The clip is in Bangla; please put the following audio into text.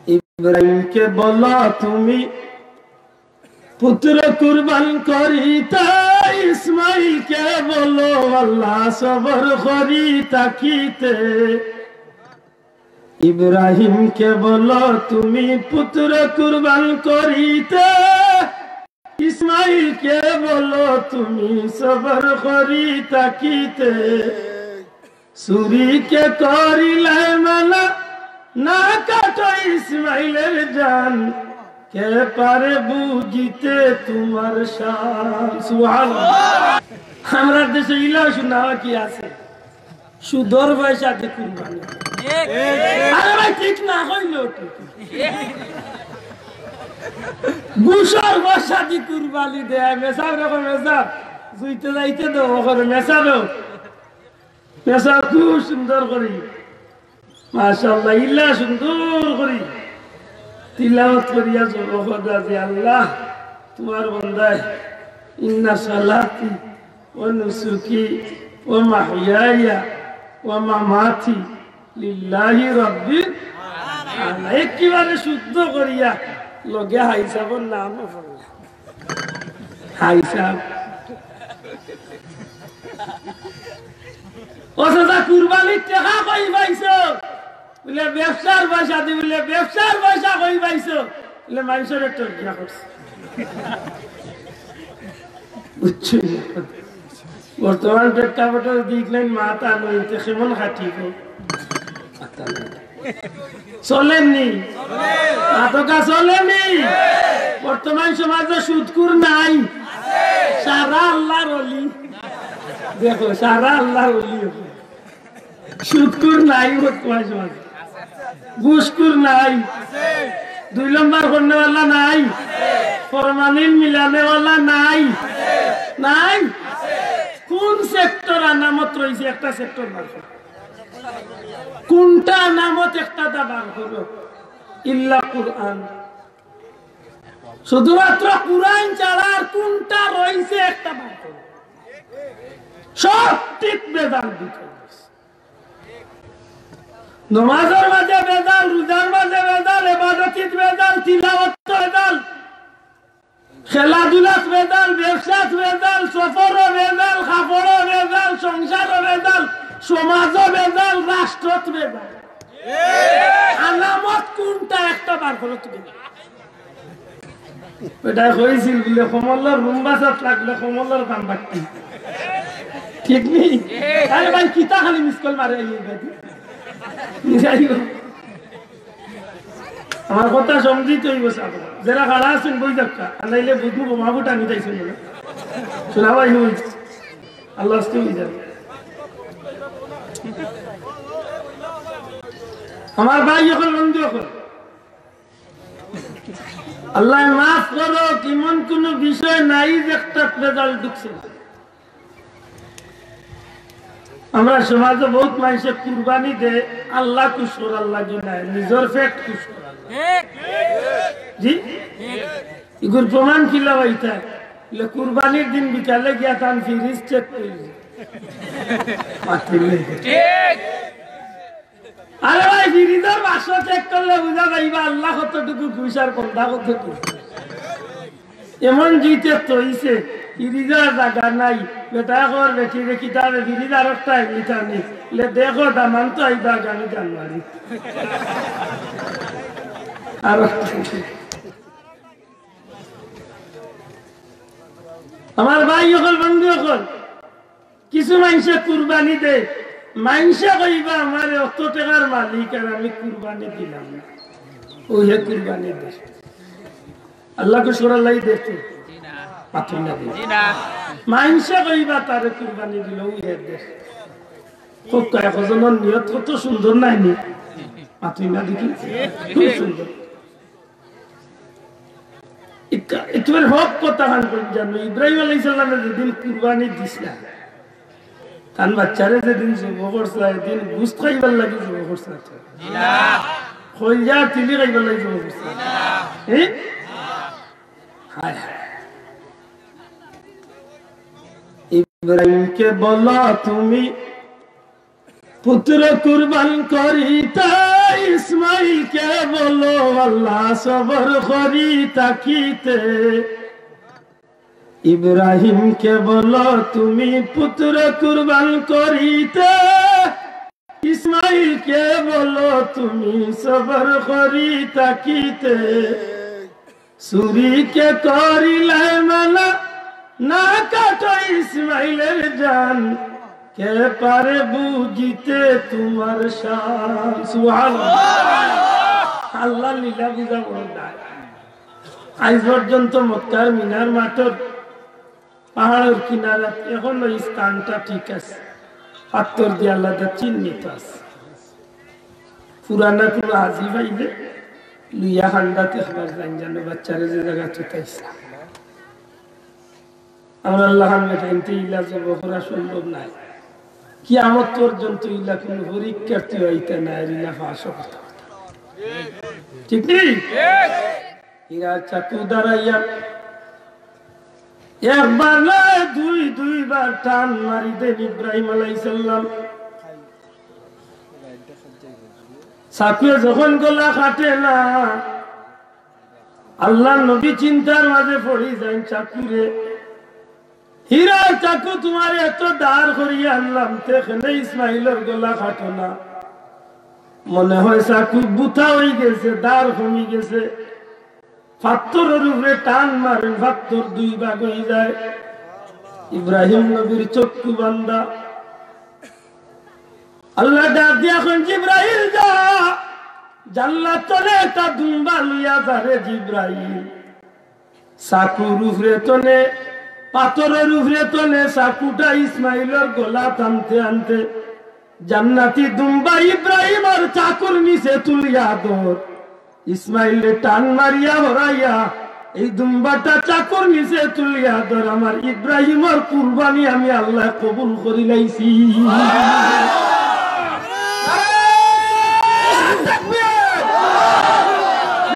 ইব্রাহিমকে বলো তুমি পুত্র কুরবান করিতে, ইসমাইলকে বলো আল্লাহ সবর করি তাকিতে। ইব্রাহিমকে বলো তুমি পুত্র কুরবান করিতে, ইসমাইলকে বলো তুমি সবর করি তাকিতে। ছুরিকে করিলে মানা না কাটো ইসমাইলের জান, কে পারে বুঝিতে তোমার শান। সুবহানাল্লাহ। আমরা দেশে ইলা শোনা কি আছে, সুদর পয়সা দিয়ে কুরবানি। আরে ভাই ঠিক না হইল, ঘুষর পয়সা দিয়ে কুরবানি দেয়। মেসাব রকম মেসাব জুইতে যাইতে দেবো করে মেসাবেও মেসা খুব সুন্দর করি, মাশাআল্লাহ ইল্লা সুন্দর করি তিলাওয়াত করিয়া জোরফদা যে আল্লাহ তোমার বান্দায় ইন্না সালাতি ওয়া নুসুকি ওয়া মাহইয়ায়া ওয়া মামাতি লিল্লাহি রাব্বিল আলামিন। একেবারে শুদ্ধ করিয়া লগে হাইসাবর নাম পড়লা। হাইসাব ওসা কুরবানির টাকা কই পাইছো বলে ব্যবসার পয়সা দি, বলে ব্যবসার পয়সা কই পাইছো বলে মানুষের টর্কিয়া করছে। বুঝছো বর্তমান প্রেক্ষাপটের দিক নাই মাথা নইতে কেমন খাটি চলেননি, আতকা চলেনি। বর্তমান সমাজে সুদকুর নাই, সারা আল্লাহর ওলি। দেখো সারা আল্লাহর ওলি, সুদকুর নাই বর্তমান সমাজে, ঘুষকুর নাই, 2 নম্বর করনেওয়ালা নাই, ফরমালিন মিলানেওয়ালা নাই, নাই। কোন সেক্টর আনামত রয়েছে? একটা সেক্টর বার করো, কোনটা আনামত একটা বার করো? ইল্লা কুরআন, শুধুমাত্র কুরআন ছাড়া আর কোনটা রয়েছে একটা বার করো। সব ঠিক বেদাল দিতে, নমাজের মাঝে বেদাল, রোজার মাঝে বেদাল, ইবাদতিত বেদাল, তিলাওয়াত বেদাল, খেলাধুলাত বেদাল, ব্যবসাত বেদাল, সফরও বেদাল, খাফড়ও বেদাল, সংসারও বেদাল, সমাজও বেদাল, রাষ্ট্রত বেদাল। আলামত কোনটা একটা বার করো তুমি? এটা হয়েছিল বলে কমলার রুম্বাসাত লাগলে কমলার দাম বাড়তি, ঠিক নেই? আরে ভাই কিতা খালি মিসকল মারে আমার কথা সমঝিত হইব। যারা খাড়া আছেন বই দেখা, আর নাইলে বুঝবো বোমাবু টানি যাইছেন বলে শোনা ভাই আল্লাহ হয়ে যাবে। আমার ভাই যখন বন্ধু এখন আল্লাহ মাফ করো, কিমন কোন বিষয় নাই যে একটা রেজাল্ট ঢুকছে। আমরা সমাজে বহুত মানুষের কুরবানি দে আল্লাহ কুশোর, আল্লাহ নাই নিজের ফেট কুশোর। জি এগুর প্রমাণ কিলা হইতা কুরবানির দিন বিকালে গিয়া তান ফিরিজ চেক করি। আরে ভাই ফিরিজের বাক্স চেক করলে বুঝা যাইবা আল্লাহ কতটুকু পয়সার বন্ধা কতটুকু। এমন জিতে তৈছে ফিরিজের জায়গা নাই, বেটা কর বেটি রে কিতাবে ফিরিজ আর একটা এমনিটা নেই, দেখো দামান তো আইবা আগামী জানুয়ারি। আর আমার ভাই সকল বন্ধু সকল, কিছু মানুষে কুরবানি দে, মানুষে কইবা আমার অত টাকার মালিক আর আমি কুরবানি দিলাম না, ওই কুরবানি দে। আল্লাহকে সরাল্লাই দেখতে মানুষে কইবা তারে কুরবানি দিল, ওই দেশ একজনের নিয়ত কত সুন্দর নাই নি, মাতুই না দেখি খুব সুন্দর। একেবারে হক কথা খান করে জানো, ইব্রাহিম আলাইহিস সালামের যেদিন কুরবানি দিছিলা তার বাচ্চারে যেদিন জব করছে, এদিন গুস্ত খাইবার লাগে জব করছে, খলজা তিলি খাইবার লাগে জব করছে। ইব্রাহিমকে বলো তুমি পুত্র কুরবান করিতে, ইসমাইল কে বলো আল্লাহ সবর করি তাকিতে, ইব্রাহিম কে বলো তুমি পুত্র কুরবান করিতে, ইসমাইল কে বলো তুমি সবর করি তাকিতে, সুরি কে করিলে মানা না কাটো ইসমাইলের জান, কে পারে বুঝিতে তোমার শান। সুবহানাল্লাহ। আল্লাহ লীলা বুঝা বড় নাই। আজ পর্যন্ত মক্কার মিনার মাঠের পাহাড়ের কিনারা এখনো স্থানটা ঠিক আছে, পাথর দিয়ে আল্লাহটা চিহ্নিত আছে। পুরানা কোনো হাজি পাইলে লুইয়া খান্ডাতে খাবার যান যেন বাচ্চারা যে জায়গা চুতাইছে। আমরা আল্লাহ মেটাইতে ইলা জব করা সম্ভব নাই। কিয়ামত পর্যন্ত ইলা কোন পরীক্ষার্থী হইতে নাই, ইলা ফাঁস করতে ঠিক নেই। ইরা চাকু দাঁড়াইয়া একবার নয় দুইবার টান মারি দেন ইব্রাহিম আলাইহিস সালাম। চাকুয়ে যখন গলা কাটে না, আল্লাহ নবী চিন্তার মাঝে পড়ি যান চাকুরে, হীরা চাকু তোমার এত দাঁড় করিয়ে আনলাম তেখানে ইসমাইলের গলা কাটো না, মনে হয় চাকু বুথা হয়ে গেছে, দাঁড় কমে গেছে। পাথরের উপরে টান মারেন, পাথর দুই ভাগ হয়ে যায়। ইব্রাহিম নবীর চক্ষু বান্দা। আল্লাহ ডাক দিয়া এখন জিব্রাইল যা জান্নাত তলে তা দুম্বা লইয়া যারে জিব্রাইল, চাকুর উপরে তলে পাথরের উপরে তলে চাকুটা ইসমাইলের গলা টানতে আনতে জান্নাতি দুম্বা ইব্রাহিম আর চাকুর নিচে তুলিয়া দর ইসমাইলে টান মারিয়া হরাইয়া এই দুম্বাটা চাকুর নিচে তুলিয়া দর আমার ইব্রাহিমের কুরবানি আমি আল্লাহ কবুল করি লাইছি।